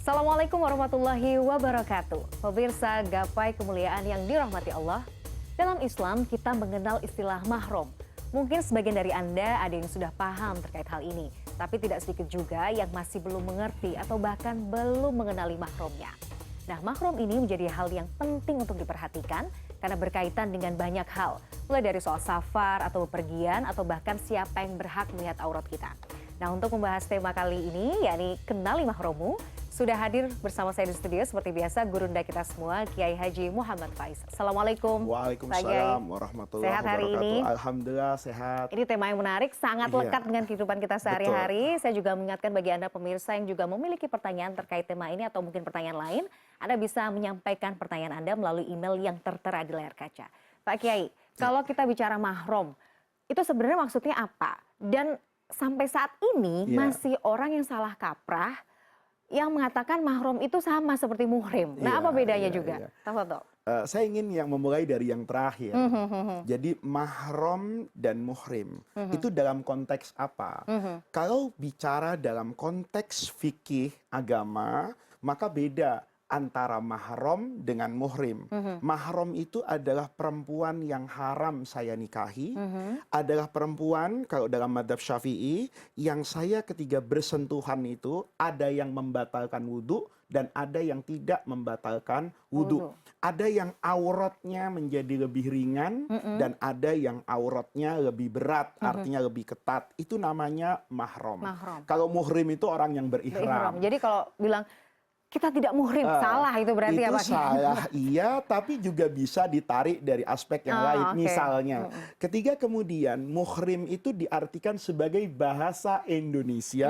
Assalamualaikum warahmatullahi wabarakatuh. Pemirsa gapai kemuliaan yang dirahmati Allah. Dalam Islam kita mengenal istilah mahram. Mungkin sebagian dari Anda ada yang sudah paham terkait hal ini. Tapi tidak sedikit juga yang masih belum mengerti atau bahkan belum mengenali mahramnya. Nah, mahram ini menjadi hal yang penting untuk diperhatikan karena berkaitan dengan banyak hal. Mulai dari soal safar atau bepergian atau bahkan siapa yang berhak melihat aurat kita. Nah, untuk membahas tema kali ini yakni kenali mahrammu, sudah hadir bersama saya di studio seperti biasa gurunda kita semua Kiai Haji Muhammad Faiz. Assalamualaikum. Waalaikumsalam warahmatullahi sehat hari wabarakatuh. ini? Alhamdulillah sehat. Ini tema yang menarik, sangat lekat dengan kehidupan kita sehari-hari. Saya juga mengingatkan bagi Anda pemirsa yang juga memiliki pertanyaan terkait tema ini atau mungkin pertanyaan lain, Anda bisa menyampaikan pertanyaan Anda melalui email yang tertera di layar kaca. Pak Kiai, kalau kita bicara mahram, itu sebenarnya maksudnya apa? Dan sampai saat ini masih orang yang salah kaprah yang mengatakan mahram itu sama seperti muhrim. Nah, apa bedanya juga? Tafadhol. Saya ingin yang memulai dari yang terakhir. Jadi mahram dan muhrim itu dalam konteks apa? Kalau bicara dalam konteks fikih agama, maka beda antara mahram dengan muhrim. Mahram itu adalah perempuan yang haram saya nikahi, adalah perempuan kalau dalam madhab Syafi'i yang saya ketika bersentuhan itu ada yang membatalkan wudhu dan ada yang tidak membatalkan wudhu. Ada yang auratnya menjadi lebih ringan dan ada yang auratnya lebih berat, artinya lebih ketat. Itu namanya mahram. Kalau muhrim itu orang yang berihram. Jadi kalau bilang kita tidak muhrim, salah itu berarti itu ya Pak? Salah, iya, tapi juga bisa ditarik dari aspek yang lain. Misalnya, ketika kemudian muhrim itu diartikan sebagai bahasa Indonesia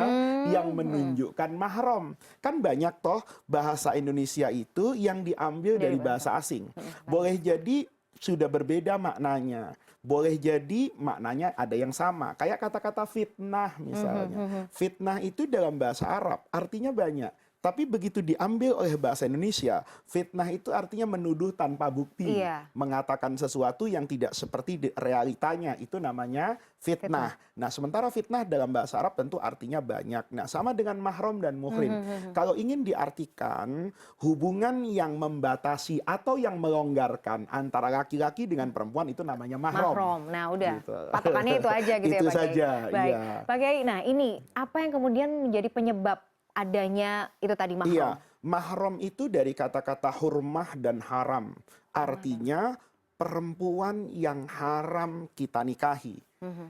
yang menunjukkan mahram. Kan banyak toh bahasa Indonesia itu yang diambil dari bahasa asing. Boleh jadi sudah berbeda maknanya. Boleh jadi maknanya ada yang sama. Kayak kata-kata fitnah misalnya. Fitnah itu dalam bahasa Arab artinya banyak. Tapi begitu diambil oleh bahasa Indonesia, fitnah itu artinya menuduh tanpa bukti. Mengatakan sesuatu yang tidak seperti realitanya, itu namanya fitnah. Nah, sementara fitnah dalam bahasa Arab tentu artinya banyak. Nah, sama dengan mahram dan muhrim. Kalau ingin diartikan hubungan yang membatasi atau yang melonggarkan antara laki-laki dengan perempuan itu namanya mahram. Nah, udah. Gitu. Patokannya itu aja gitu itu ya Pak Kiai. saja, Baik. iya. Pak Kiai, nah ini apa yang kemudian menjadi penyebab adanya itu tadi mahram? Iya, mahram itu dari kata-kata hurmah dan haram. Artinya perempuan yang haram kita nikahi.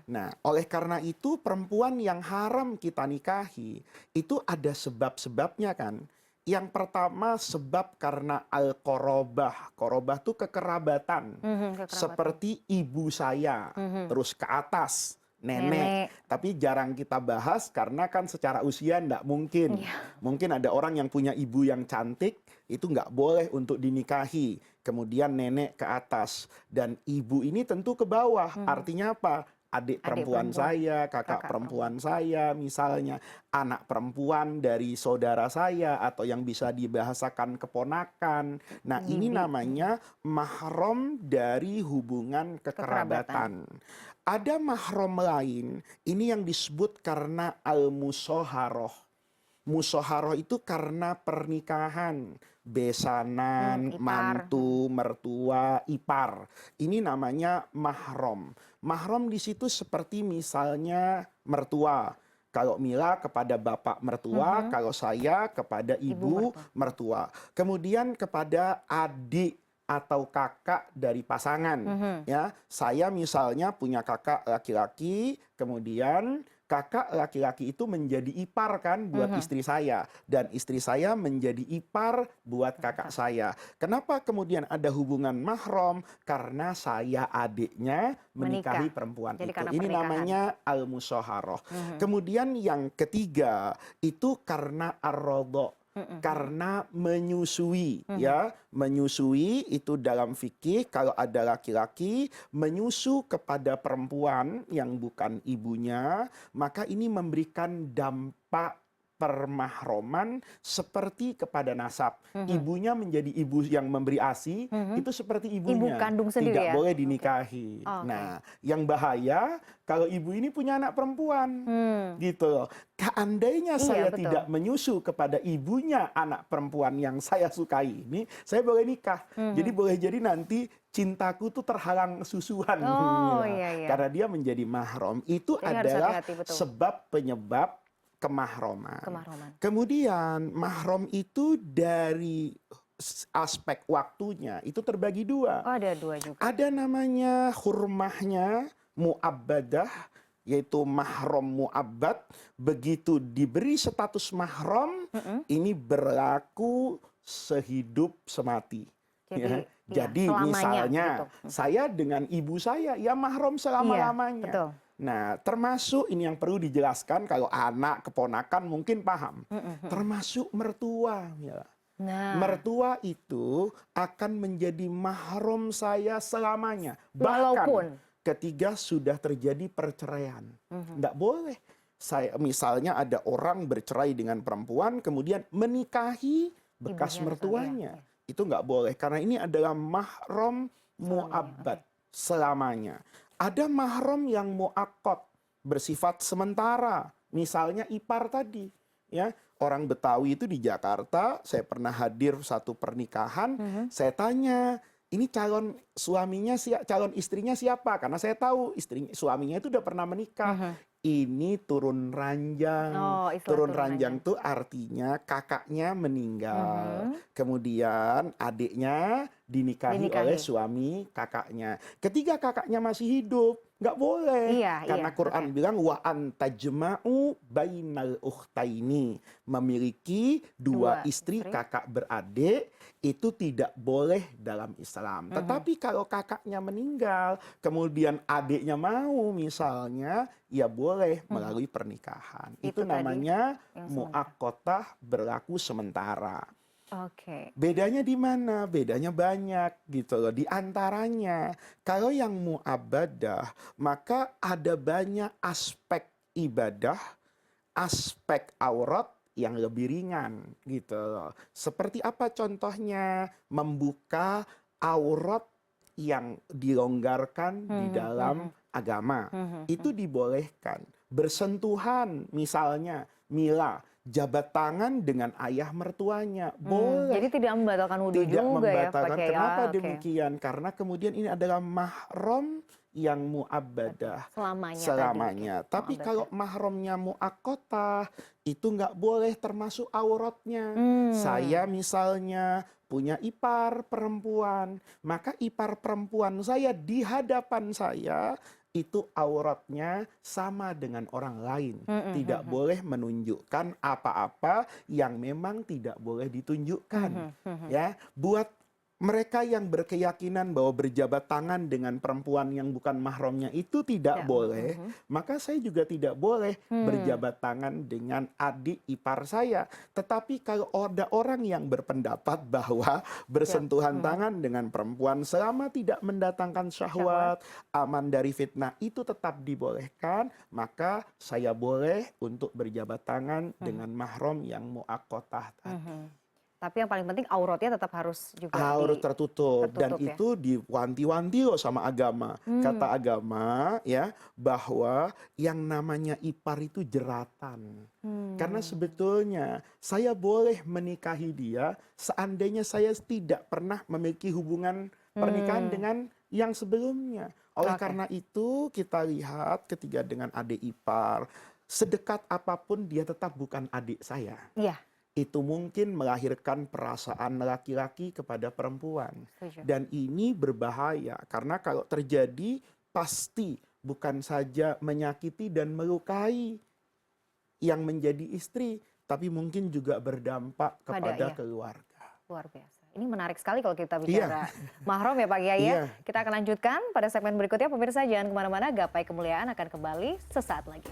Nah, oleh karena itu perempuan yang haram kita nikahi itu ada sebab-sebabnya kan. Yang pertama sebab karena al-qorobah. Qorobah itu kekerabatan. Seperti ibu saya, terus ke atas. Nenek. Tapi jarang kita bahas karena kan secara usia enggak mungkin. Mungkin ada orang yang punya ibu yang cantik, itu enggak boleh untuk dinikahi. Kemudian nenek ke atas. Dan ibu ini tentu ke bawah. Artinya apa? Adik perempuan saya, kakak perempuan saya misalnya. Anak perempuan dari saudara saya atau yang bisa dibahasakan keponakan. Nah, ini namanya mahram dari hubungan kekerabatan. Ada mahram lain, ini yang disebut karena al-musoharoh. Musoharoh itu karena pernikahan, besanan, mantu, mertua, ipar. Ini namanya mahram. Mahram di situ seperti misalnya mertua. Kalau Mila kepada bapak mertua, kalau saya kepada ibu mertua. Kemudian kepada adik atau kakak dari pasangan. Ya, saya misalnya punya kakak laki-laki, kemudian kakak laki-laki itu menjadi ipar kan buat istri saya. Dan istri saya menjadi ipar buat kakak saya. Kenapa kemudian ada hubungan mahram? Karena saya adiknya menikahi perempuan itu. Ini namanya al-musoharoh. Kemudian yang ketiga itu karena ar-rodho. Karena menyusui, ya, menyusui itu dalam fikih kalau ada laki-laki menyusu kepada perempuan yang bukan ibunya, maka ini memberikan dampak permahroman seperti kepada nasab. Ibunya menjadi ibu yang memberi ASI, itu seperti ibunya. Ibu kandung sendiri tidak ya? boleh dinikahi. Oke. Nah, yang bahaya kalau ibu ini punya anak perempuan. Gitu loh. Seandainya saya betul. tidak menyusu kepada ibunya anak perempuan yang saya sukai ini, saya boleh nikah. Jadi boleh jadi nanti cintaku tuh terhalang susuan. Oh, Ya. iya. Karena dia menjadi mahram. Itu Jadi harus adalah hati-hati, betul. sebab penyebab kemahroman. Kemahroman. Kemudian mahram itu dari aspek waktunya itu terbagi dua. Oh, ada dua juga. Ada namanya hurmahnya mu'abbadah, yaitu mahram mu'abbad. Begitu diberi status mahram, ini berlaku sehidup semati. Jadi selamanya, misalnya gitu. saya dengan ibu saya ya mahram selama-lamanya. Betul. Nah, termasuk ini yang perlu dijelaskan kalau anak, keponakan mungkin paham. Termasuk mertua. Ya. Nah, Mertua itu akan menjadi mahram saya selamanya. Walaupun ketika sudah terjadi perceraian. Tidak boleh. Saya misalnya ada orang bercerai dengan perempuan, kemudian menikahi bekas Ibunya mertuanya. misalnya, Itu nggak boleh. Karena ini adalah mahram mu'abbad selamanya. Ada mahram yang mu'akkad, bersifat sementara. Misalnya ipar tadi. Ya, orang Betawi itu di Jakarta, saya pernah hadir satu pernikahan, saya tanya, ini calon suaminya calon istrinya siapa? Karena saya tahu suaminya itu udah pernah menikah. Ini turun ranjang. Oh, istilah turun turun ranjang itu artinya kakaknya meninggal. Kemudian adiknya dinikahi oleh suami kakaknya. Ketika kakaknya masih hidup, nggak boleh. Karena Quran bilang wa antajma'u bainal ukhtaini. Memiliki dua istri kakak beradik itu tidak boleh dalam Islam. Tetapi kalau kakaknya meninggal, kemudian adiknya mau misalnya, ya boleh melalui pernikahan. Itu namanya mu'akkotah, berlaku sementara. Oke. Bedanya di mana? Bedanya banyak gitu loh. Di antaranya, kalau yang mu'abbadah, maka ada banyak aspek ibadah, aspek aurat yang lebih ringan gitu loh. Seperti apa contohnya? Membuka aurat yang dilonggarkan di dalam agama. Itu dibolehkan. Bersentuhan misalnya, Mila, jabat tangan dengan ayah mertuanya. Boleh. Jadi tidak membatalkan wudhu juga membatalkan. ya. Kenapa demikian? Karena kemudian ini adalah mahram yang mu'abbadah selamanya. Tapi kalau mahramnya mu'akkotah, itu nggak boleh termasuk auratnya. Saya misalnya punya ipar perempuan, maka ipar perempuan saya di hadapan saya itu auratnya sama dengan orang lain. Tidak boleh menunjukkan apa-apa yang memang tidak boleh ditunjukkan. Ya, buat mereka yang berkeyakinan bahwa berjabat tangan dengan perempuan yang bukan mahramnya itu tidak boleh, maka saya juga tidak boleh berjabat tangan dengan adik ipar saya. Tetapi kalau ada orang yang berpendapat bahwa bersentuhan tangan dengan perempuan selama tidak mendatangkan syahwat, aman dari fitnah, itu tetap dibolehkan, maka saya boleh untuk berjabat tangan dengan mahram yang mu'akkotah tadi. Tapi yang paling penting auratnya tetap harus juga harus tertutup. Dan ya? itu diwanti-wanti loh sama agama. Kata agama ya bahwa yang namanya ipar itu jeratan. Karena sebetulnya saya boleh menikahi dia seandainya saya tidak pernah memiliki hubungan pernikahan dengan yang sebelumnya. Oleh karena itu kita lihat ketika dengan adik ipar, sedekat apapun dia tetap bukan adik saya. Iya. Itu mungkin melahirkan perasaan laki-laki kepada perempuan. Dan ini berbahaya karena kalau terjadi pasti bukan saja menyakiti dan melukai yang menjadi istri, tapi mungkin juga berdampak kepada keluarga. Luar biasa. Ini menarik sekali kalau kita bicara mahram ya Pak Kiai ya. Kita akan lanjutkan pada segmen berikutnya. Pemirsa jangan kemana-mana, Gapai Kemuliaan akan kembali sesaat lagi.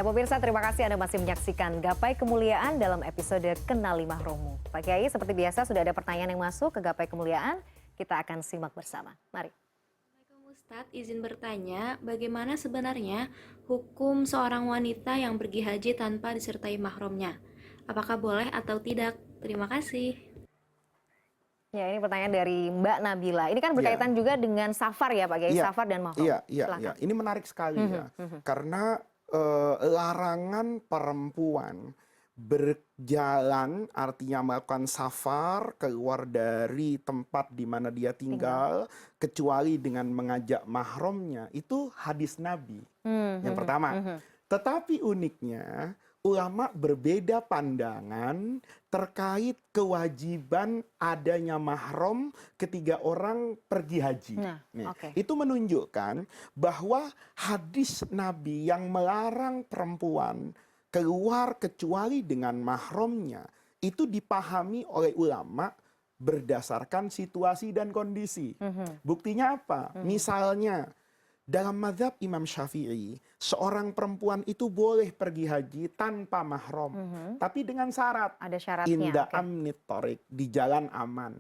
pemirsa, terima kasih Anda masih menyaksikan Gapai Kemuliaan dalam episode Kenali Mahrammu. Pak Kiai, seperti biasa sudah ada pertanyaan yang masuk ke Gapai Kemuliaan. Kita akan simak bersama. Mari. Assalamualaikum Ustadz, izin bertanya, bagaimana sebenarnya hukum seorang wanita yang pergi haji tanpa disertai mahramnya? Apakah boleh atau tidak? Terima kasih. Ya, ini pertanyaan dari Mbak Nabila. Ini kan berkaitan juga dengan safar ya Pak Kiai, safar dan mahram. Iya. Ini menarik sekali ya. Karena larangan perempuan berjalan, artinya melakukan safar keluar dari tempat di mana dia tinggal, kecuali dengan mengajak mahramnya, itu hadis Nabi. Yang pertama. Tetapi uniknya, ulama berbeda pandangan terkait kewajiban adanya mahram ketika orang pergi haji. Itu menunjukkan bahwa hadis Nabi yang melarang perempuan keluar kecuali dengan mahramnya itu dipahami oleh ulama berdasarkan situasi dan kondisi. Buktinya apa? Misalnya dalam mazhab Imam Syafi'i, seorang perempuan itu boleh pergi haji tanpa mahram, tapi dengan syarat. Ada syaratnya. Inda amnit thorik, di jalan aman.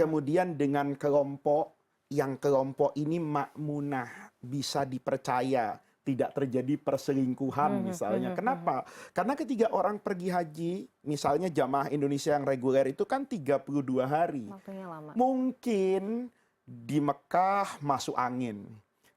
Kemudian dengan kelompok yang kelompok ini makmunah, bisa dipercaya, tidak terjadi perselingkuhan misalnya. Kenapa? Karena ketika orang pergi haji, misalnya jamaah Indonesia yang reguler itu kan 32 hari. Waktunya lama. Mungkin di Mekah masuk angin.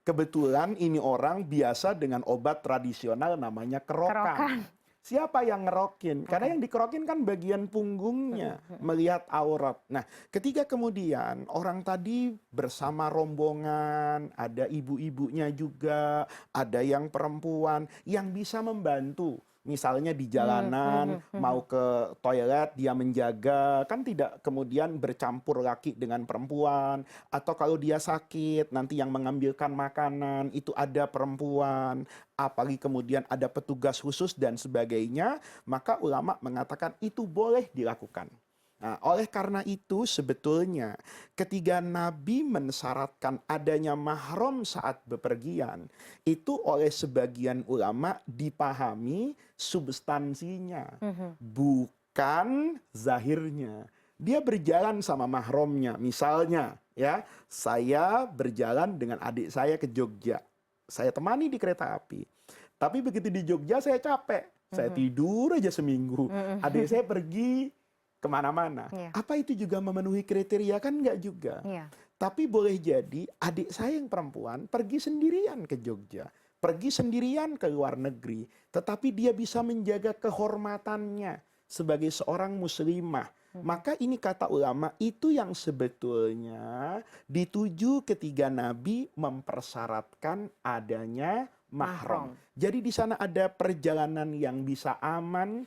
Kebetulan ini orang biasa dengan obat tradisional namanya kerokan. Siapa yang ngerokin? Karena yang dikerokin kan bagian punggungnya, melihat aurat. Nah, ketika kemudian orang tadi bersama rombongan, ada ibu-ibunya juga, ada yang perempuan yang bisa membantu. Misalnya di jalanan, mau ke toilet, dia menjaga, kan tidak kemudian bercampur laki dengan perempuan. Atau kalau dia sakit, nanti yang mengambilkan makanan, itu ada perempuan. Apalagi kemudian ada petugas khusus dan sebagainya, maka ulama mengatakan itu boleh dilakukan. Nah, oleh karena itu sebetulnya ketika Nabi mensyaratkan adanya mahram saat bepergian, itu oleh sebagian ulama dipahami substansinya, bukan zahirnya. Dia berjalan sama mahramnya, misalnya ya, saya berjalan dengan adik saya ke Jogja. Saya temani di kereta api. Tapi begitu di Jogja saya capek, saya tidur aja seminggu. Adik saya pergi kemana-mana. Apa itu juga memenuhi kriteria? Kan enggak juga. Tapi boleh jadi adik saya yang perempuan pergi sendirian ke Jogja, pergi sendirian ke luar negeri, tetapi dia bisa menjaga kehormatannya sebagai seorang muslimah. Maka ini kata ulama, itu yang sebetulnya dituju ketika Nabi mempersyaratkan adanya mahram. Jadi di sana ada perjalanan yang bisa aman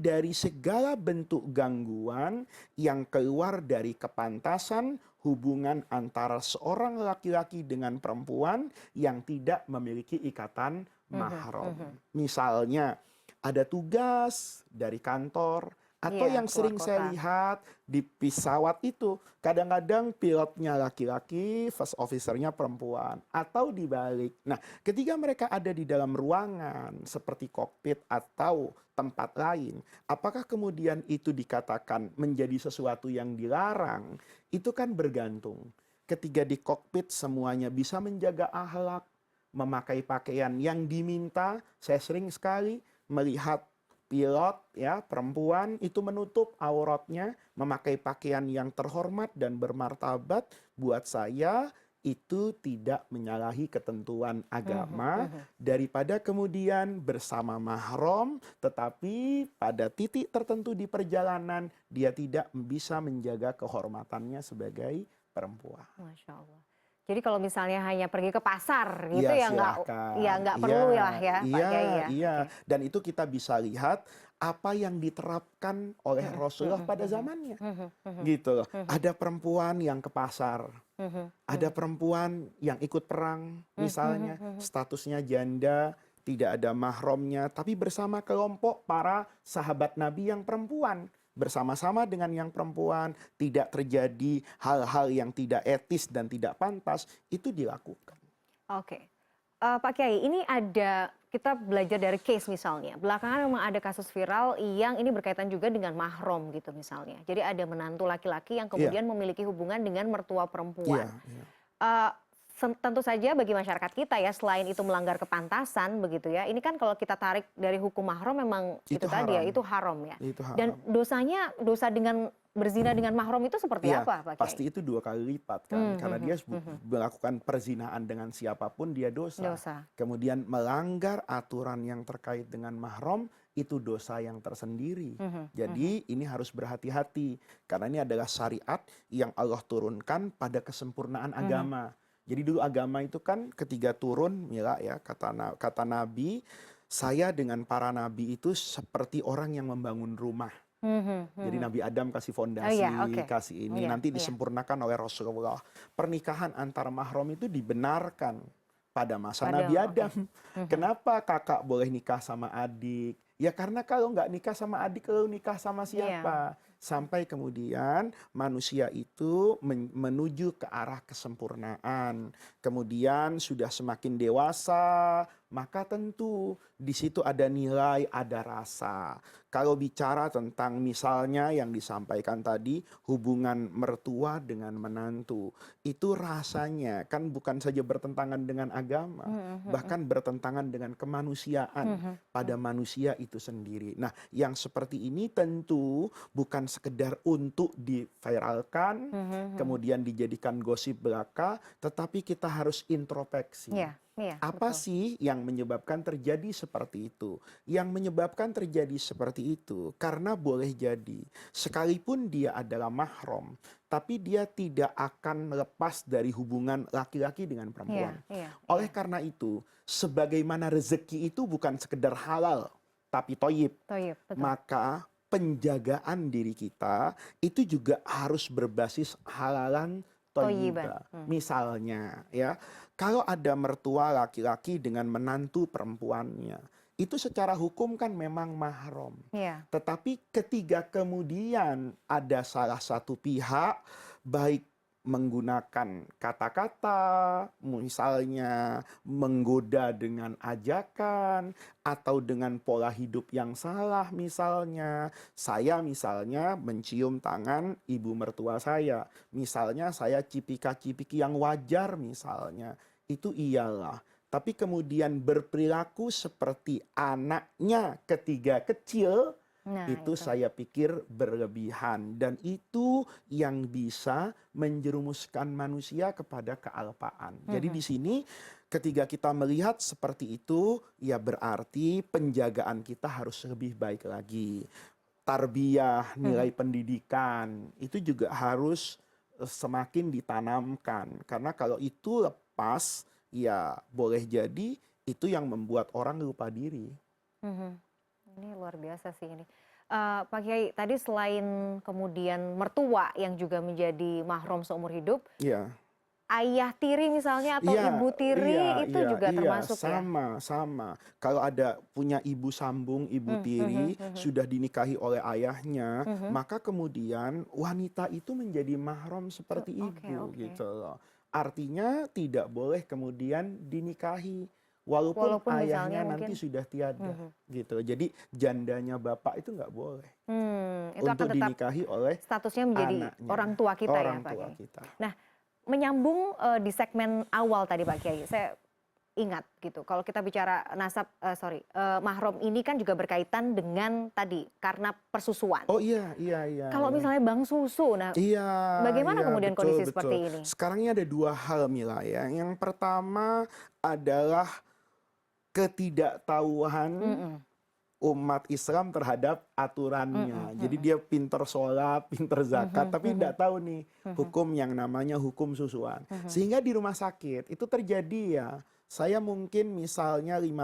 dari segala bentuk gangguan yang keluar dari kepantasan hubungan antara seorang laki-laki dengan perempuan yang tidak memiliki ikatan mahram. Misalnya ada tugas dari kantor, atau yang sering saya lihat di pesawat itu, kadang-kadang pilotnya laki-laki, first officernya perempuan, atau dibalik. Nah, ketika mereka ada di dalam ruangan seperti kokpit atau tempat lain, apakah kemudian itu dikatakan menjadi sesuatu yang dilarang? Itu kan bergantung. Ketika di kokpit semuanya bisa menjaga akhlak, memakai pakaian yang diminta. Saya sering sekali melihat pilot ya perempuan itu menutup auratnya, memakai pakaian yang terhormat dan bermartabat. Buat saya itu tidak menyalahi ketentuan agama, daripada kemudian bersama mahram tetapi pada titik tertentu di perjalanan dia tidak bisa menjaga kehormatannya sebagai perempuan. Masya Allah. Jadi kalau misalnya hanya pergi ke pasar gitu ya nggak perlu ya Pak Kiai ya. Iya. Dan itu kita bisa lihat apa yang diterapkan oleh Rasulullah pada zamannya. Gitu loh. Ada perempuan yang ke pasar. Ada perempuan yang ikut perang misalnya, statusnya janda, tidak ada mahramnya, tapi bersama kelompok para sahabat Nabi yang perempuan. Bersama-sama dengan yang perempuan, tidak terjadi hal-hal yang tidak etis dan tidak pantas, itu dilakukan. Oke. Pak Kiai, ini ada kita belajar dari case misalnya. Belakangan memang ada kasus viral yang ini berkaitan juga dengan mahram gitu misalnya. Jadi ada menantu laki-laki yang Iya, kemudian memiliki hubungan dengan mertua perempuan. iya, iya. Eh, tentu saja bagi masyarakat kita ya, selain itu melanggar kepantasan begitu ya. Ini kan kalau kita tarik dari hukum mahram memang itu Itu tadi ya, haram. itu haram ya. Itu Dan haram. dosanya, dosa dengan berzina dengan mahram itu seperti Iya, apa, Pak Kiai? pasti itu 2 kali lipat kan. Karena dia melakukan perzinaan dengan siapapun dia dosa. Dosa. Kemudian melanggar aturan yang terkait dengan mahram itu dosa yang tersendiri. Jadi ini harus berhati-hati karena ini adalah syariat yang Allah turunkan pada kesempurnaan agama. Jadi dulu agama itu kan ketika turun, Mila ya, kata Nabi, saya dengan para nabi itu seperti orang yang membangun rumah. Jadi Nabi Adam kasih Oh fondasi, iya, oke. kasih ini, Iya, nanti iya. disempurnakan oleh Rasulullah. Pernikahan antar mahram itu dibenarkan pada masa Pada- Nabi oke. Adam. Kenapa kakak boleh nikah sama adik? Ya karena kalau nggak nikah sama adik, kalau nikah sama siapa? Sampai kemudian manusia itu menuju ke arah kesempurnaan. Kemudian sudah semakin dewasa, maka tentu di situ ada nilai, ada rasa. Kalau bicara tentang misalnya yang disampaikan tadi, hubungan mertua dengan menantu, itu rasanya kan bukan saja bertentangan dengan agama, bahkan bertentangan dengan kemanusiaan pada manusia itu sendiri. Nah, yang seperti ini tentu bukan sekedar untuk diviralkan, kemudian dijadikan gosip belaka, tetapi kita harus introspeksi. Iya, iya. Apa betul. sih yang menyebabkan terjadi seperti itu? Yang menyebabkan terjadi seperti itu karena boleh jadi sekalipun dia adalah mahram, tapi dia tidak akan lepas dari hubungan laki-laki dengan Iya, perempuan. iya. Oleh karena itu, sebagaimana rezeki itu bukan sekedar halal, tapi toyib, Toyib, betul. maka penjagaan diri kita itu juga harus berbasis halalan Toyiban. toyiba. Misalnya ya, kalau ada mertua laki-laki dengan menantu perempuannya, itu secara hukum kan memang mahram. Iya. Tetapi ketika kemudian ada salah satu pihak baik menggunakan kata-kata, misalnya menggoda dengan ajakan atau dengan pola hidup yang salah, misalnya saya misalnya mencium tangan ibu mertua saya, misalnya saya cipika-cipiki yang wajar misalnya, itu iyalah. Tapi kemudian berperilaku seperti anaknya ketika kecil, Nah, itu saya pikir berlebihan. Dan itu yang bisa menjerumuskan manusia kepada kealpaan. Jadi di sini ketika kita melihat seperti itu, ya berarti penjagaan kita harus lebih baik lagi. Tarbiyah, nilai pendidikan, itu juga harus semakin ditanamkan. Karena kalau itu lepas, ya boleh jadi itu yang membuat orang lupa diri. Ini luar biasa sih ini. Pak Kiai, tadi selain kemudian mertua yang juga menjadi mahram seumur hidup, Iya. ayah tiri misalnya atau Iya, ibu tiri iya, itu iya, juga iya, termasuk ya? sama. Kalau ada punya ibu sambung, ibu tiri, sudah dinikahi oleh ayahnya, maka kemudian wanita itu menjadi mahram seperti Oke, ibu oke. gitu loh. Artinya tidak boleh kemudian dinikahi. Walaupun Walaupun misalnya ayahnya nanti mungkin sudah tiada gitu. Jadi jandanya bapak itu nggak boleh itu akan untuk tetap dinikahi oleh statusnya menjadi anaknya, orang tua kita ya, orang Pak tua Kiai. kita. Nah, menyambung di segmen awal tadi Pak Kiai, saya ingat gitu. Kalau kita bicara mahram ini kan juga berkaitan dengan tadi karena persusuan. Oh iya. Kalau misalnya bang susu, nah Iya, bagaimana iya, kemudian betul, kondisi betul. seperti ini? Sekarang ini ada 2 hal Mila ya. Yang pertama adalah ketidaktahuan umat Islam terhadap aturannya. Jadi dia pinter sholat, pinter zakat, tapi tidak tahu nih hukum yang namanya hukum susuan. Sehingga di rumah sakit itu terjadi ya. Saya mungkin misalnya 15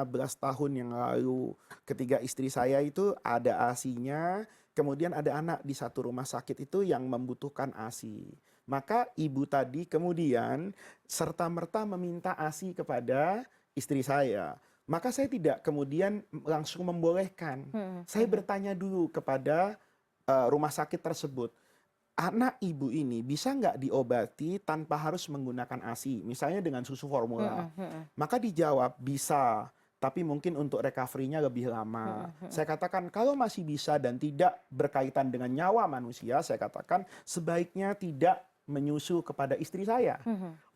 tahun yang lalu ketika istri saya itu ada ASI-nya, kemudian ada anak di satu rumah sakit itu yang membutuhkan ASI. Maka ibu tadi kemudian serta-merta meminta ASI kepada istri saya. Maka saya tidak kemudian langsung membolehkan. Saya bertanya dulu kepada rumah sakit tersebut. Anak ibu ini bisa nggak diobati tanpa harus menggunakan ASI? Misalnya dengan susu formula. Maka dijawab bisa. tapi mungkin untuk recovery-nya lebih lama. Saya katakan kalau masih bisa dan tidak berkaitan dengan nyawa manusia, saya katakan sebaiknya tidak menyusu kepada istri saya.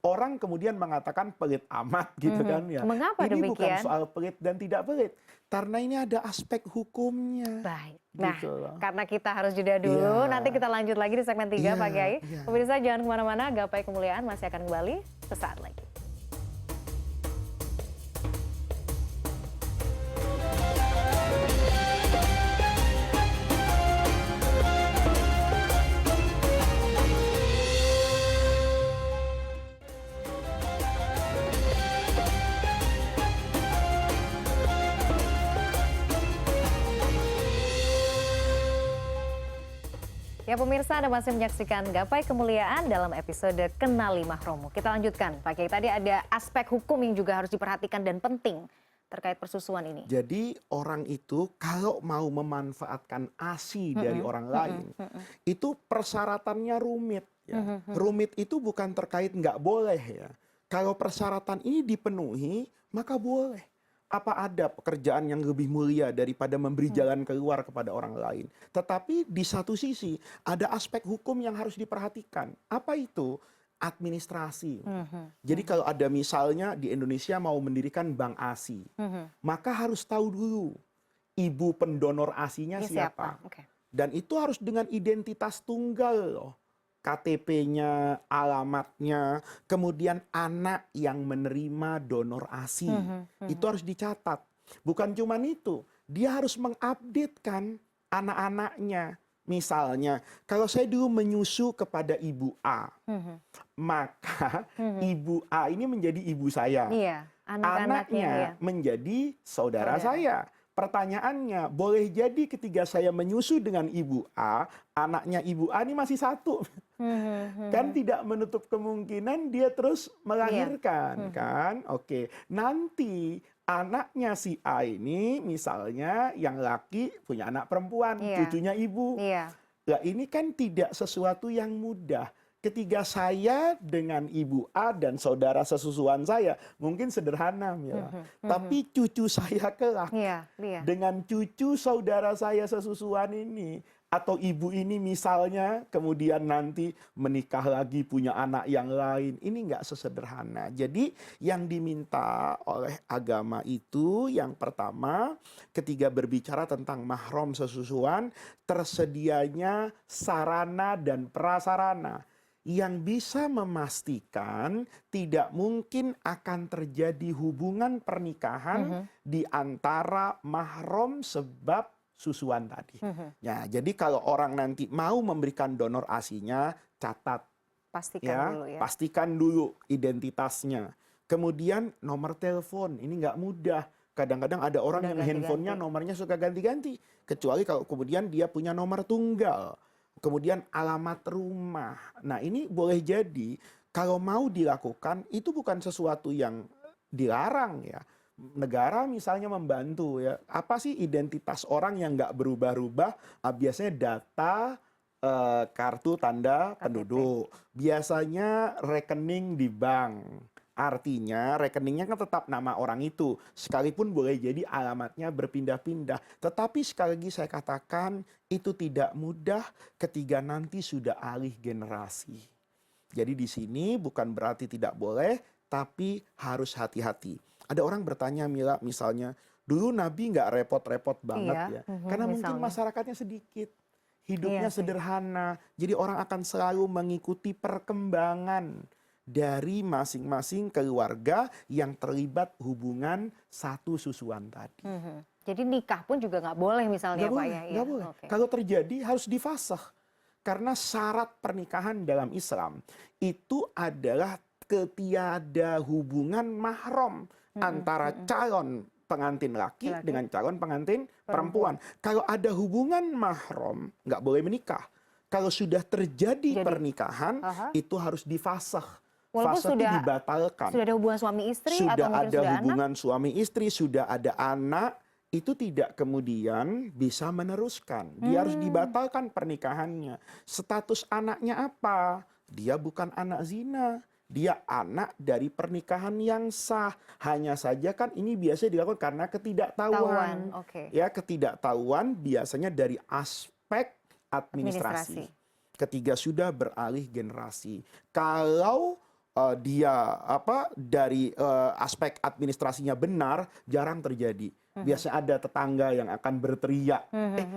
Orang kemudian mengatakan pelit amat gitu kan ya. Mengapa Ini bukan demikian? soal pelit dan tidak pelit, karena ini ada aspek hukumnya. Baik. Nah, Gitu loh. karena kita harus jeda dulu, Iya. nanti kita lanjut lagi di segmen 3 Iya, Pak Kiai. iya. Pemirsa jangan kemana-mana, Gapai Kemuliaan masih akan kembali sesaat lagi. Ya pemirsa, Anda masih menyaksikan Gapai Kemuliaan dalam episode Kenali Mahromu. Kita lanjutkan, Pak Kiai. Tadi ada aspek hukum yang juga harus diperhatikan dan penting terkait persusuan ini. Jadi orang itu kalau mau memanfaatkan ASI dari orang lain, itu persyaratannya rumit. Ya. Rumit itu bukan terkait nggak boleh ya. Kalau persyaratan ini dipenuhi, maka boleh. Apa ada pekerjaan yang lebih mulia daripada memberi jalan keluar kepada orang lain? Tetapi di satu sisi ada aspek hukum yang harus diperhatikan. Apa itu? Administrasi. Jadi kalau ada misalnya di Indonesia mau mendirikan bank ASI, maka harus tahu dulu ibu pendonor ASI-nya Ini siapa. Oke. Dan itu harus dengan identitas tunggal loh. KTP-nya, alamatnya, kemudian anak yang menerima donor ASI. Itu harus dicatat. Bukan cuma itu, dia harus mengupdatekan anak-anaknya. Misalnya, kalau saya dulu menyusu kepada ibu A, maka ibu A ini menjadi ibu saya. Iya, anak-anaknya ya. Menjadi saudara saya. Pertanyaannya, boleh jadi ketika saya menyusu dengan ibu A, anaknya ibu A ini masih satu. Kan tidak menutup kemungkinan dia terus melahirkan, kan? Oke, nanti anaknya si A ini misalnya yang laki punya anak perempuan, cucunya ibu. Nah, ini kan tidak sesuatu yang mudah. Ketika saya dengan ibu A dan saudara sesusuan saya, mungkin sederhana Mila. Tapi cucu saya kelak, dengan cucu saudara saya sesusuan ini, atau ibu ini misalnya kemudian nanti menikah lagi punya anak yang lain, ini nggak sesederhana. Jadi yang diminta oleh agama itu yang pertama ketika berbicara tentang mahram sesusuan, tersedianya sarana dan prasarana yang bisa memastikan tidak mungkin akan terjadi hubungan pernikahan di antara mahram sebab susuan tadi. Ya, jadi kalau orang nanti mau memberikan donor ASI-nya, catat. Pastikan dulu ya. Pastikan dulu identitasnya. Kemudian nomor telepon, ini nggak mudah. Kadang-kadang ada orang yang handphonenya nomornya suka ganti-ganti. Kecuali kalau kemudian dia punya nomor tunggal. Kemudian alamat rumah. Nah ini boleh jadi kalau mau dilakukan itu bukan sesuatu yang dilarang ya. Negara misalnya membantu ya. Apa sih identitas orang yang nggak berubah-ubah? Biasanya data kartu tanda penduduk. Biasanya rekening di bank. Artinya rekeningnya kan tetap nama orang itu. Sekalipun boleh jadi alamatnya berpindah-pindah. Tetapi sekali lagi saya katakan itu tidak mudah ketika nanti sudah alih generasi. Jadi di sini bukan berarti tidak boleh, tapi harus hati-hati. Ada orang bertanya Mila misalnya, dulu Nabi nggak repot-repot banget ya. Karena mungkin masyarakatnya sedikit. Hidupnya sederhana. Jadi orang akan selalu mengikuti perkembangan dari masing-masing keluarga yang terlibat hubungan satu susuan tadi. Jadi nikah pun juga nggak boleh misalnya Nggak Pak boleh, ya? nggak boleh. Kalau terjadi harus difasakh. Karena syarat pernikahan dalam Islam itu adalah ketiada hubungan mahram antara calon pengantin laki dengan calon pengantin perempuan. Kalau ada hubungan mahram, nggak boleh menikah. Kalau sudah terjadi pernikahan, itu harus difasakh. Walaupun Fasaknya dibatalkan. Sudah ada hubungan suami istri sudah atau mungkin ada sudah hubungan anak? suami istri, sudah ada anak, itu tidak kemudian bisa meneruskan. Dia harus dibatalkan pernikahannya. Status anaknya apa? Dia bukan anak zina. dia anak dari pernikahan yang sah. Hanya saja kan ini biasanya dilakukan karena ketidaktahuan. Oke. Ya, ketidaktahuan biasanya dari aspek administrasi. Ketika sudah beralih generasi. Kalau dia dari aspek administrasinya benar, jarang terjadi. Biasa ada tetangga yang akan berteriak,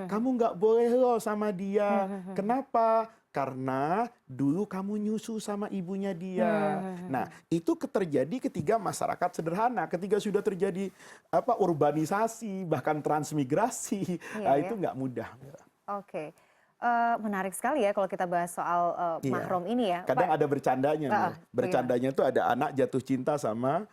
kamu nggak boleh loh sama dia. Kenapa? Karena dulu kamu nyusu sama ibunya dia. Nah, itu terjadi ketika masyarakat sederhana, ketika sudah terjadi urbanisasi, bahkan transmigrasi, itu nggak mudah. Oke. Menarik sekali ya kalau kita bahas soal mahram ini ya. Kadang ada bercandanya. Bercandanya itu ada anak jatuh cinta sama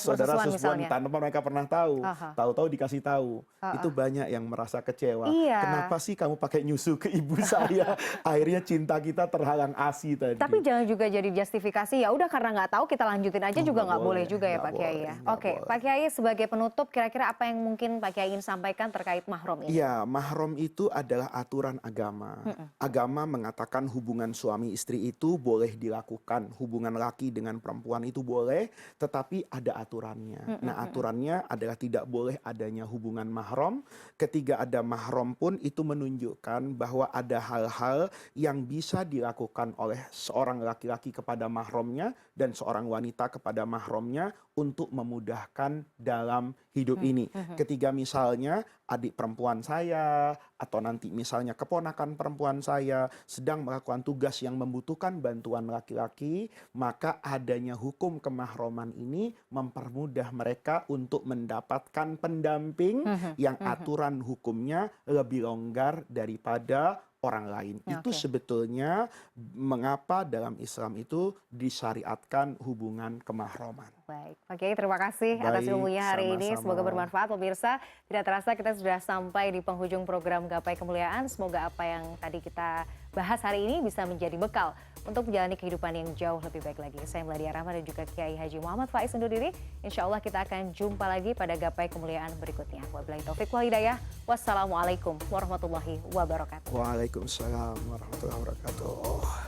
saudara sesuatu tanpa mereka pernah tahu. Tahu-tahu dikasih tahu. Itu banyak yang merasa kecewa. Kenapa sih kamu pakai nyusu ke ibu saya? Akhirnya cinta kita terhalang ASI tadi. Tapi jangan juga jadi justifikasi, ya udah karena nggak tahu kita lanjutin aja juga nggak boleh juga ya Pak Kiai ya. Oke, Pak Kiai sebagai penutup kira-kira apa yang mungkin Pak Kiai ingin sampaikan terkait mahram ini? Iya, mahram itu adalah aturan agama. Agama mengatakan hubungan suami istri itu boleh dilakukan. Hubungan laki dengan perempuan itu boleh, tetapi ada aturannya. Nah, aturannya adalah tidak boleh adanya hubungan mahram. Ketika ada mahram pun itu menunjukkan bahwa ada hal-hal yang bisa dilakukan oleh seorang laki-laki kepada mahramnya dan seorang wanita kepada mahramnya untuk memudahkan dalam hidup ini. Ketika misalnya adik perempuan saya atau nanti misalnya keponakan perempuan saya sedang melakukan tugas yang membutuhkan bantuan laki-laki, maka adanya hukum kemahroman ini mempermudah mereka untuk mendapatkan pendamping yang aturan hukumnya lebih longgar daripada orang lain. Itu sebetulnya mengapa dalam Islam itu disyariatkan hubungan kemahroman. Baik, Pak Kiai terima kasih atas ilmunya hari ini. Semoga bermanfaat pemirsa. Tidak terasa kita sudah sampai di penghujung program Gapai Kemuliaan. Semoga apa yang tadi kita bahas hari ini bisa menjadi bekal untuk menjalani kehidupan yang jauh lebih baik lagi. Saya Meladia Rahma dan juga Kiai Haji Muhammad Faiz undur diri. Insya Allah kita akan jumpa lagi pada Gapai Kemuliaan berikutnya. Wabillahi taufiq wal hidayah. Wassalamualaikum warahmatullahi wabarakatuh. Waalaikumsalam warahmatullahi wabarakatuh.